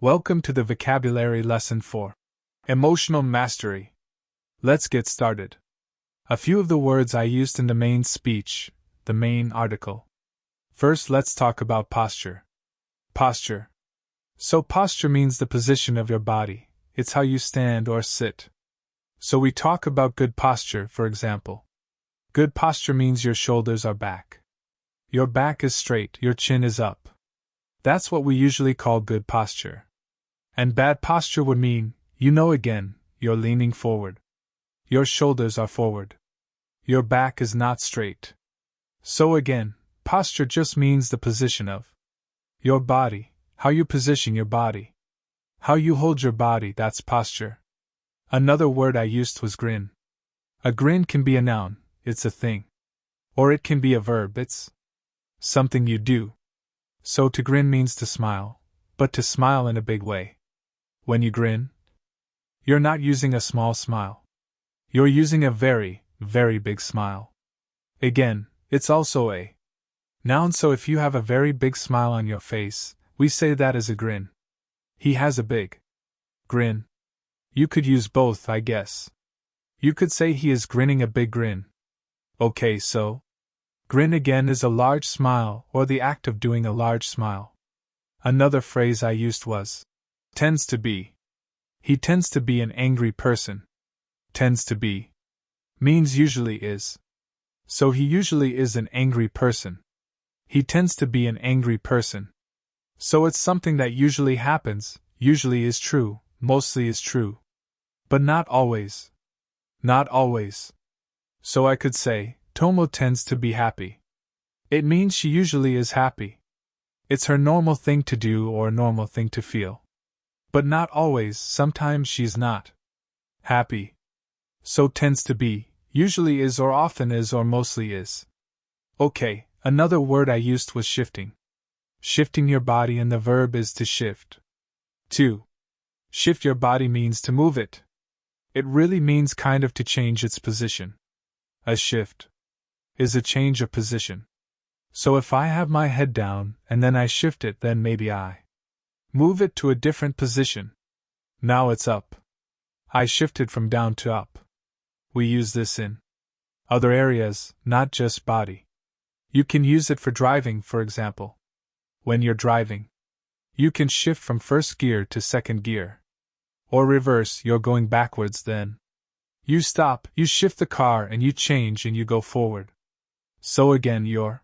Welcome to the vocabulary lesson for emotional mastery. Let's get started. A few of the words I used in the main speech, the main article. First, let's talk about posture. Posture. So, posture means the position of your body. It's how you stand or sit. So, we talk about good posture, for example. Good posture means your shoulders are back. Your back is straight, your chin is up. That's what we usually call good posture. And bad posture would mean, again, you're leaning forward. Your shoulders are forward. Your back is not straight. So again, posture just means the position of your body, how you position your body. How you hold your body, that's posture. Another word I used was grin. A grin can be a noun, it's a thing. Or it can be a verb, it's something you do. So to grin means to smile, but to smile in a big way. When you grin, you're not using a small smile. You're using a very, very big smile. Again, it's also a noun, so if you have a very big smile on your face, we say that is a grin. He has a big grin. You could use both, I guess. You could say he is grinning a big grin. Okay, so grin again is a large smile or the act of doing a large smile. Another phrase I used was tends to be. He tends to be an angry person. Tends to be means usually is. So he usually is an angry person. He tends to be an angry person. So it's something that usually happens, usually is true, mostly is true. But not always. Not always. So I could say, Tomo tends to be happy. It means she usually is happy. It's her normal thing to do or normal thing to feel. But not always, sometimes she's not happy. So tends to be, usually is or often is or mostly is. Okay, another word I used was shifting. Shifting your body, and the verb is to shift. To shift your body means to move it. It really means kind of to change its position. A shift is a change of position. So if I have my head down and then I shift it, then maybe I move it to a different position. Now it's up. I shifted from down to up. We use this in other areas, not just body. You can use it for driving, for example. When you're driving, you can shift from first gear to second gear. Or reverse, you're going backwards, then you stop, you shift the car and you change and you go forward. So again, you're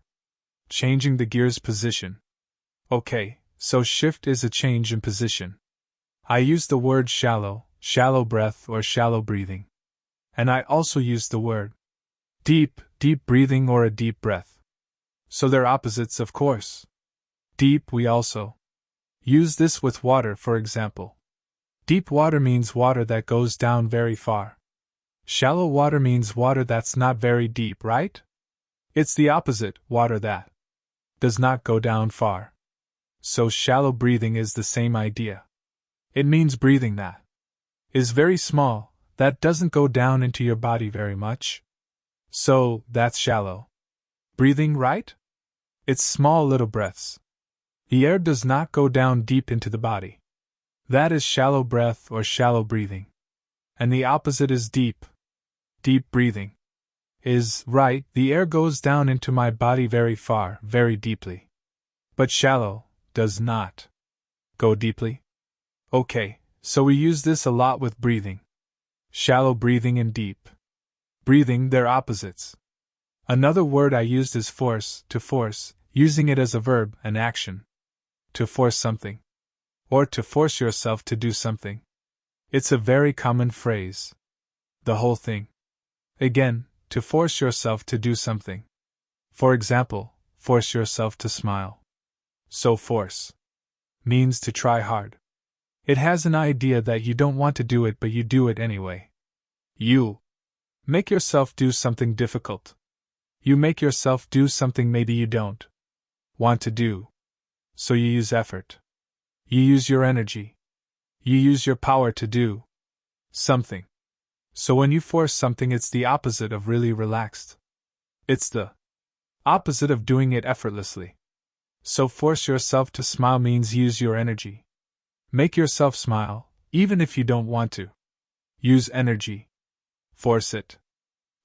changing the gear's position. Okay, so shift is a change in position. I use the word shallow, shallow breath or shallow breathing. And I also use the word deep, deep breathing or a deep breath. So they're opposites, of course. Deep, we also use this with water, for example. Deep water means water that goes down very far. Shallow water means water that's not very deep, right? It's the opposite, water that does not go down far. So shallow breathing is the same idea. It means breathing that is very small, that doesn't go down into your body very much. So, that's shallow breathing, right? It's small little breaths. The air does not go down deep into the body. That is shallow breath or shallow breathing. And the opposite is deep. Deep breathing is, right, the air goes down into my body very far, very deeply. But shallow does not go deeply. Okay, so we use this a lot with breathing. Shallow breathing and deep breathing, they're opposites. Another word I used is force, to force, using it as a verb, an action. To force something. Or to force yourself to do something. It's a very common phrase. The whole thing. Again, to force yourself to do something. For example, force yourself to smile. So force means to try hard. It has an idea that you don't want to do it but you do it anyway. You make yourself do something difficult. You make yourself do something maybe you don't want to do. So you use effort. You use your energy. You use your power to do something. So when you force something, it's the opposite of really relaxed. It's the opposite of doing it effortlessly. So force yourself to smile means use your energy. Make yourself smile, even if you don't want to. Use energy. Force it.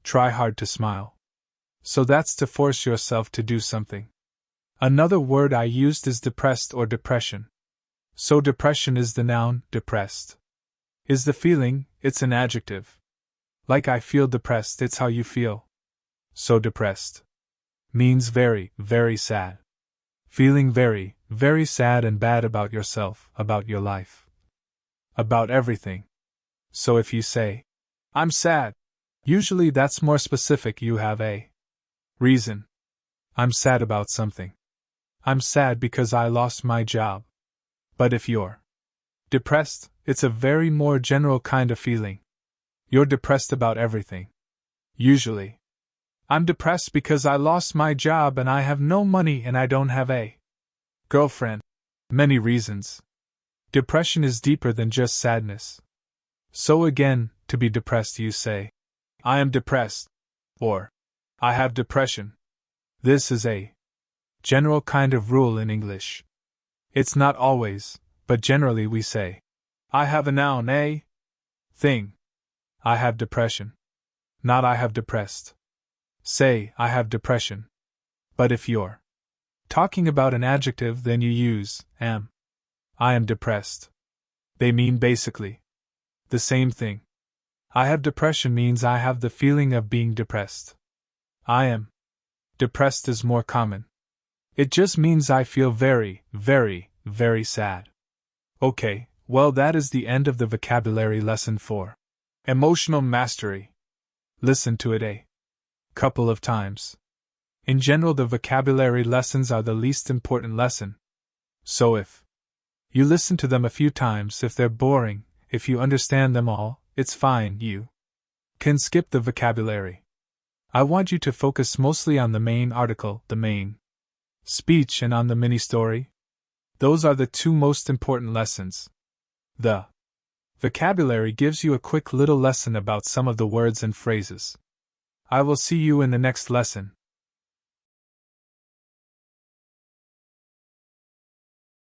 Try hard to smile. So that's to force yourself to do something. Another word I used is depressed or depression. So depression is the noun, depressed. Is the feeling, it's an adjective. Like I feel depressed, it's how you feel. So depressed means very, very sad. Feeling very, very sad and bad about yourself, about your life. About everything. So if you say, I'm sad, usually that's more specific, you have a reason. I'm sad about something. I'm sad because I lost my job. But if you're depressed, it's a very more general kind of feeling. You're depressed about everything. Usually. I'm depressed because I lost my job and I have no money and I don't have a girlfriend. Many reasons. Depression is deeper than just sadness. So again, to be depressed you say, I am depressed. Or, I have depression. This is a general kind of rule in English. It's not always, but generally we say, I have a noun, a thing. I have depression. Not I have depressed. Say, I have depression. But if you're talking about an adjective, then you use am. I am depressed. They mean basically the same thing. I have depression means I have the feeling of being depressed. I am depressed is more common. It just means I feel very, very, very sad. Okay, well, that is the end of the vocabulary lesson 4. Emotional mastery. Listen to it a couple of times. In general, the vocabulary lessons are the least important lesson. So if you listen to them a few times, if they're boring, if you understand them all, it's fine, you can skip the vocabulary. I want you to focus mostly on the main article, the main speech, and on the mini story. Those are the two most important lessons. The vocabulary gives you a quick little lesson about some of the words and phrases. I will see you in the next lesson.